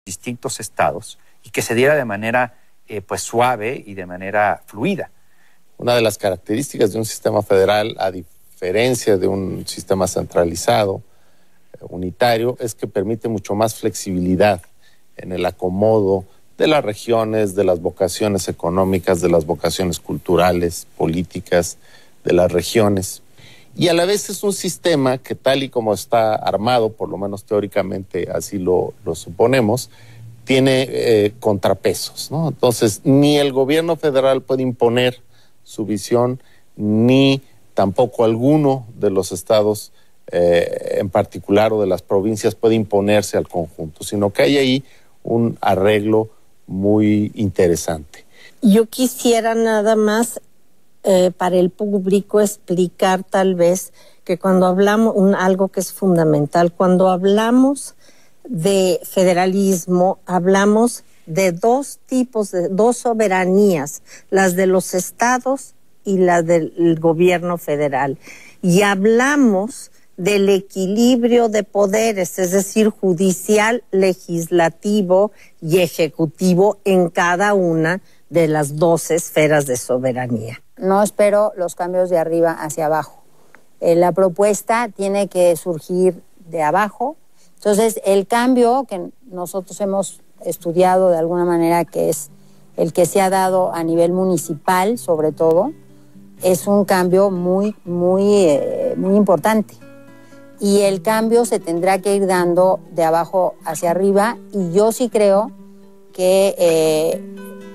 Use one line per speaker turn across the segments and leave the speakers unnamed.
distintos estados y que se diera de manera pues suave y de manera fluida.
Una de las características de un sistema federal, a diferencia de un sistema centralizado, unitario, es que permite mucho más flexibilidad en el acomodo de las regiones, de las vocaciones económicas, de las vocaciones culturales, políticas, de las regiones. Y a la vez es un sistema que, tal y como está armado, por lo menos teóricamente así lo suponemos, tiene contrapesos, ¿no? Entonces, ni el gobierno federal puede imponer su visión, ni tampoco alguno de los estados en particular o de las provincias puede imponerse al conjunto, sino que hay ahí un arreglo muy interesante.
Yo quisiera nada más para el público explicar tal vez que cuando hablamos, algo que es fundamental, cuando hablamos de federalismo, hablamos de dos tipos, de dos soberanías, las de los estados y la del gobierno federal. Y hablamos del equilibrio de poderes, es decir, judicial, legislativo y ejecutivo en cada una de las dos esferas de soberanía.
No espero los cambios de arriba hacia abajo. La propuesta tiene que surgir de abajo. Entonces, el cambio que nosotros hemos estudiado de alguna manera, que es el que se ha dado a nivel municipal, sobre todo, es un cambio muy importante. Y el cambio se tendrá que ir dando de abajo hacia arriba. Y yo sí creo que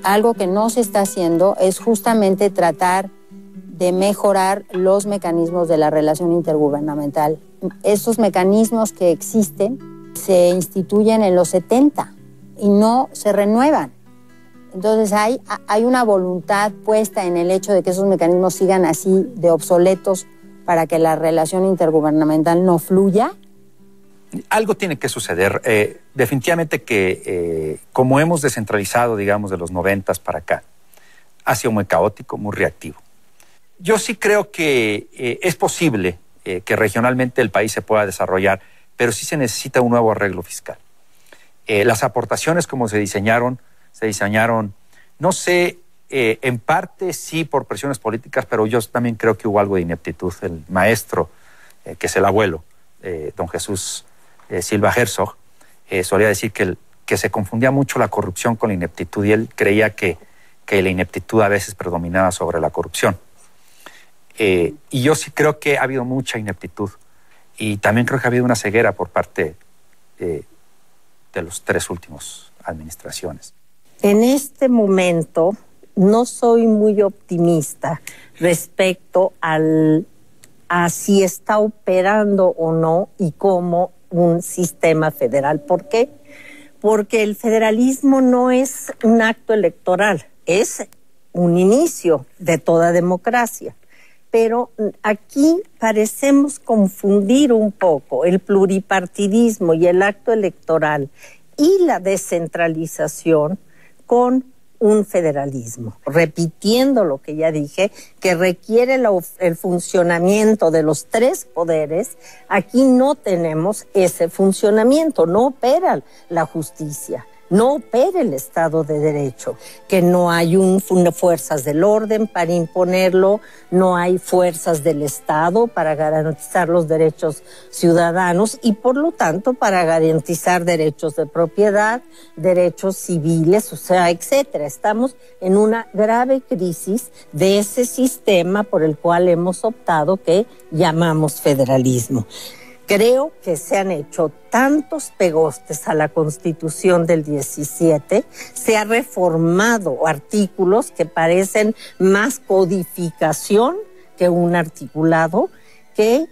algo que no se está haciendo es justamente tratar de mejorar los mecanismos de la relación intergubernamental. Esos mecanismos que existen se instituyen en los 70 y no se renuevan. Entonces hay una voluntad puesta en el hecho de que esos mecanismos sigan así de obsoletos para que la relación intergubernamental no fluya.
Algo tiene que suceder. Definitivamente que como hemos descentralizado, digamos, de los 90s para acá, ha sido muy caótico, muy reactivo. Yo sí creo que es posible que regionalmente el país se pueda desarrollar, pero sí se necesita un nuevo arreglo fiscal. Las aportaciones como se diseñaron, no sé, en parte sí por presiones políticas, pero yo también creo que hubo algo de ineptitud. El maestro, que es el abuelo, don Jesús Silva Herzog, solía decir que se confundía mucho la corrupción con la ineptitud, y él creía que la ineptitud a veces predominaba sobre la corrupción. Y yo sí creo que ha habido mucha ineptitud, y también creo que ha habido una ceguera por parte de los tres últimos administraciones.
En este momento no soy muy optimista respecto a si está operando o no y cómo un sistema federal. ¿Por qué? Porque el federalismo no es un acto electoral, es un inicio de toda democracia. Pero aquí parecemos confundir un poco el pluripartidismo y el acto electoral y la descentralización con un federalismo, repitiendo lo que ya dije, que requiere el funcionamiento de los tres poderes. Aquí no tenemos ese funcionamiento, no opera la justicia, no opera el Estado de Derecho, que no hay fuerzas del orden para imponerlo, no hay fuerzas del Estado para garantizar los derechos ciudadanos y por lo tanto para garantizar derechos de propiedad, derechos civiles, o sea, etcétera. Estamos en una grave crisis de ese sistema por el cual hemos optado, que llamamos federalismo. Creo que se han hecho tantos pegostes a la Constitución del 17, se ha reformado artículos que parecen más codificación que un articulado, que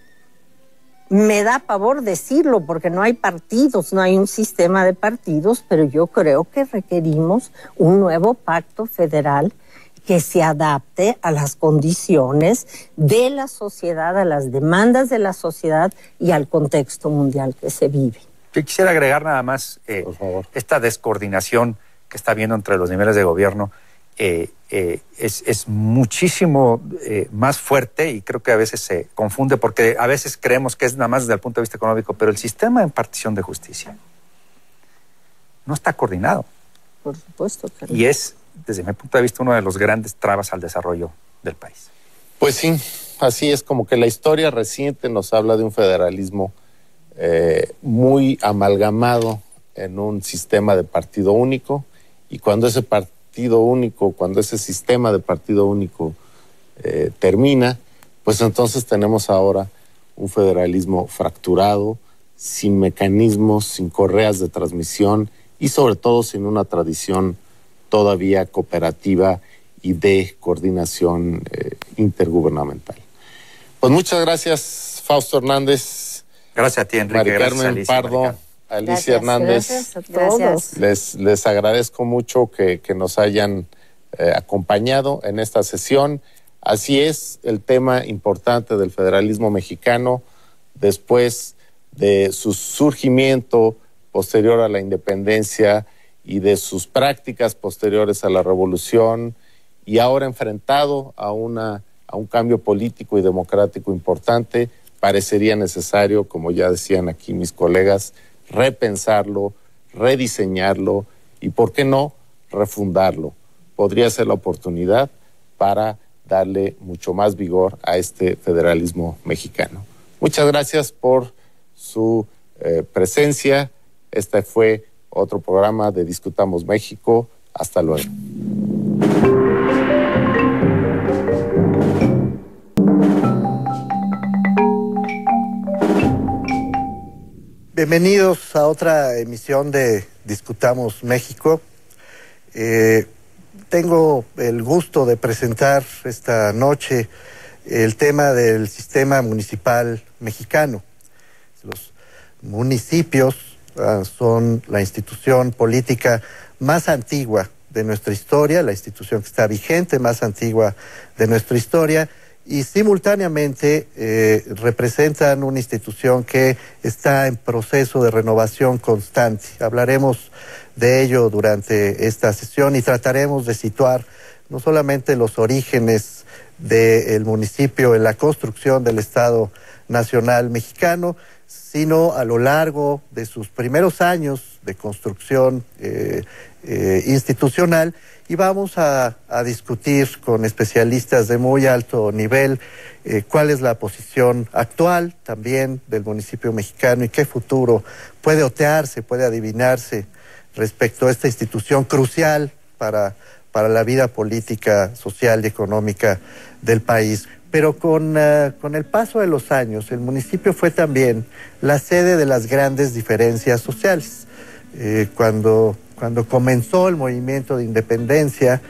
me da pavor decirlo porque no hay partidos, no hay un sistema de partidos, pero yo creo que requerimos un nuevo pacto federal que se adapte a las condiciones de la sociedad, a las demandas de la sociedad y al contexto mundial que se vive.
Yo quisiera agregar nada más esta descoordinación que está habiendo entre los niveles de gobierno. Es muchísimo más fuerte, y creo que a veces se confunde porque a veces creemos que es nada más desde el punto de vista económico, pero el sistema de impartición de justicia no está coordinado.
Por supuesto que no.
Y es, desde mi punto de vista, uno de los grandes trabas al desarrollo del país.
Pues sí, así es, como que la historia reciente nos habla de un federalismo muy amalgamado en un sistema de partido único, y cuando ese partido único, cuando ese sistema de partido único termina, pues entonces tenemos ahora un federalismo fracturado, sin mecanismos, sin correas de transmisión y sobre todo sin una tradición todavía cooperativa y de coordinación intergubernamental. Pues muchas gracias, Fausto Hernández.
Gracias a ti, Enrique.
Mari
Gracias,
Carmen
Alicia,
Pardo, Alicia Hernández.
Gracias a todos.
Les agradezco mucho que nos hayan acompañado en esta sesión. Así es, el tema importante del federalismo mexicano después de su surgimiento posterior a la independencia y de sus prácticas posteriores a la revolución, y ahora enfrentado a un cambio político y democrático importante, parecería necesario, como ya decían aquí mis colegas, repensarlo, rediseñarlo y, ¿por qué no?, refundarlo. Podría ser la oportunidad para darle mucho más vigor a este federalismo mexicano. Muchas gracias por su presencia. Este fue otro programa de Discutamos México. Hasta luego.
Bienvenidos a otra emisión de Discutamos México. Tengo el gusto de presentar esta noche el tema del sistema municipal mexicano. Los municipios son la institución política más antigua de nuestra historia, la institución que está vigente más antigua de nuestra historia, y simultáneamente representan una institución que está en proceso de renovación constante. Hablaremos de ello durante esta sesión y trataremos de situar no solamente los orígenes del municipio en la construcción del Estado Nacional Mexicano, sino a lo largo de sus primeros años de construcción institucional, y vamos a discutir con especialistas de muy alto nivel cuál es la posición actual también del municipio mexicano y qué futuro puede otearse, puede adivinarse respecto a esta institución crucial para la vida política, social y económica del país. Pero con el paso de los años, el municipio fue también la sede de las grandes diferencias sociales. Cuando comenzó el movimiento de independencia,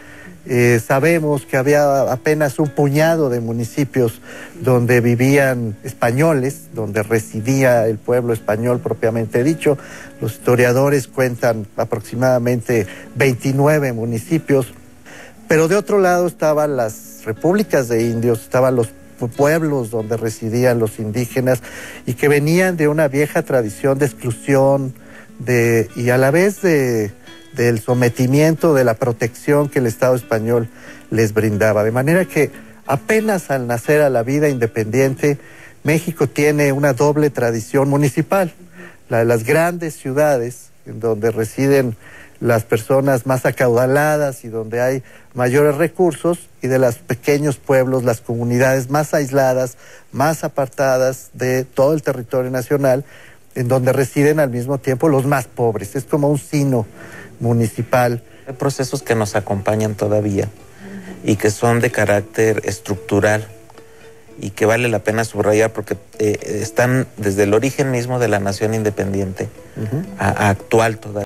sabemos que había apenas un puñado de municipios donde vivían españoles, donde residía el pueblo español propiamente dicho. Los historiadores cuentan aproximadamente 29 municipios, pero de otro lado estaban las repúblicas de indios, estaban los pueblos donde residían los indígenas y que venían de una vieja tradición de exclusión y a la vez del sometimiento, de la protección que el Estado español les brindaba. De manera que apenas al nacer a la vida independiente, México tiene una doble tradición municipal, la de las grandes ciudades, en donde residen las personas más acaudaladas y donde hay mayores recursos, y de los pequeños pueblos, las comunidades más aisladas, más apartadas de todo el territorio nacional, en donde residen al mismo tiempo los más pobres. Es como un sino municipal.
Hay procesos que nos acompañan todavía y que son de carácter estructural y que vale la pena subrayar porque están desde el origen mismo de la nación independiente a actual todavía.